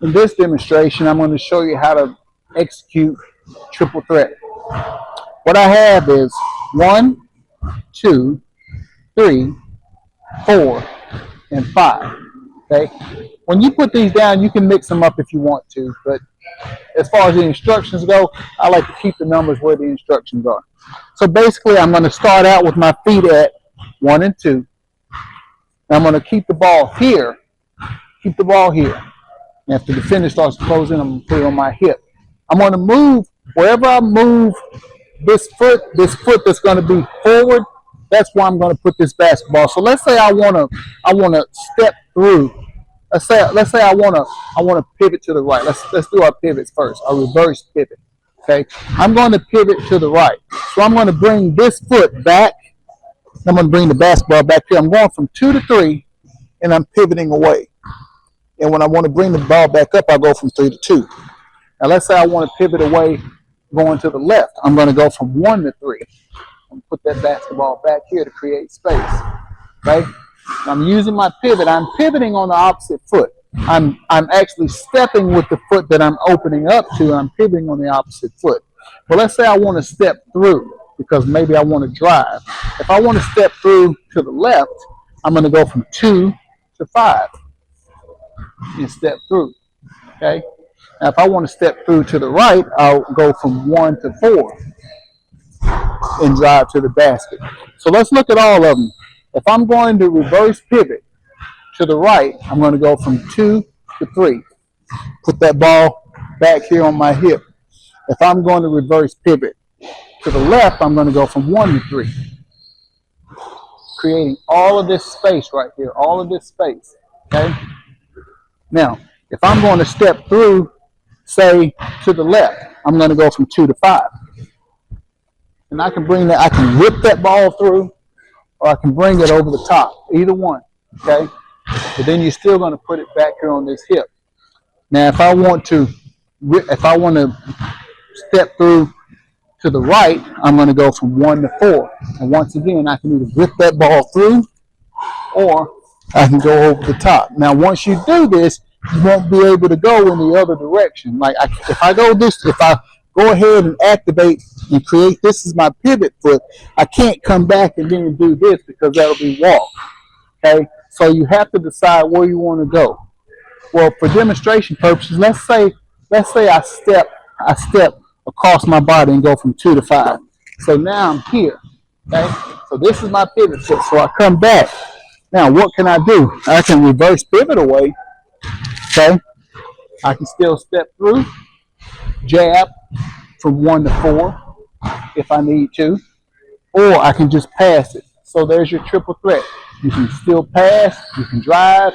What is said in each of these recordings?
In this demonstration, I'm going to show you how to execute triple threat. What I have is 1, 2, 3, 4, and 5. Okay. When you put these down, you can mix them up if you want to, but as far as the instructions go, I like to keep the numbers where the instructions are. So basically, I'm going to start out with my feet at 1 and 2. I'm going to keep the ball here. Keep the ball here. And after the finish starts closing, I'm going to put it on my hip. I'm going to move wherever I move this foot that's going to be forward. That's where I'm going to put this basketball. So let's say I want to step through. Let's say I want to pivot to the right. Let's do our pivots first. A reverse pivot. Okay, I'm going to pivot to the right. So I'm going to bring this foot back. I'm going to bring the basketball back here. I'm going from 2 to 3, and I'm pivoting away. And when I want to bring the ball back up, I go from 3 to 2. Now let's say I want to pivot away going to the left. I'm going to go from 1 to 3. I'm going to put that basketball back here to create space. Okay? I'm using my pivot. I'm pivoting on the opposite foot. I'm actually stepping with the foot that I'm opening up to. I'm pivoting on the opposite foot. Well, let's say I want to step through because maybe I want to drive. If I want to step through to the left, I'm going to go from 2 to 5 and step through. Okay? Now, if I want to step through to the right, I'll go from 1 to 4 and drive to the basket. So let's look at all of them. If I'm going to reverse pivot to the right, I'm going to go from 2 to 3. Put that ball back here on my hip. If I'm going to reverse pivot to the left, I'm going to go from 1 to 3. Creating all of this space right here, all of this space. Okay? Now, if I'm going to step through, say, to the left, I'm going to go from 2 to 5. And I can whip that ball through, or I can bring it over the top, either one, okay? But then you're still going to put it back here on this hip. Now, if I want to step through to the right, I'm going to go from 1 to 4. And once again, I can either whip that ball through, or I can go over the top. Now, once you do this, you won't be able to go in the other direction. Like if I go ahead and activate and create this is my pivot foot, I can't come back and then do this because that'll be walk. Okay, so you have to decide where you want to go. Well, for demonstration purposes, let's say I step across my body and go from 2 to 5. So now I'm here. Okay, so this is my pivot foot. So I come back. Now what can I do? I can reverse pivot away. Okay, I can still step through, jab from 1 to 4 if I need to, or I can just pass it. So there's your triple threat. You can still pass, you can drive.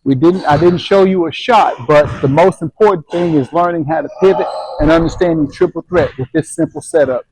I didn't show you a shot, but the most important thing is learning how to pivot and understanding triple threat with this simple setup.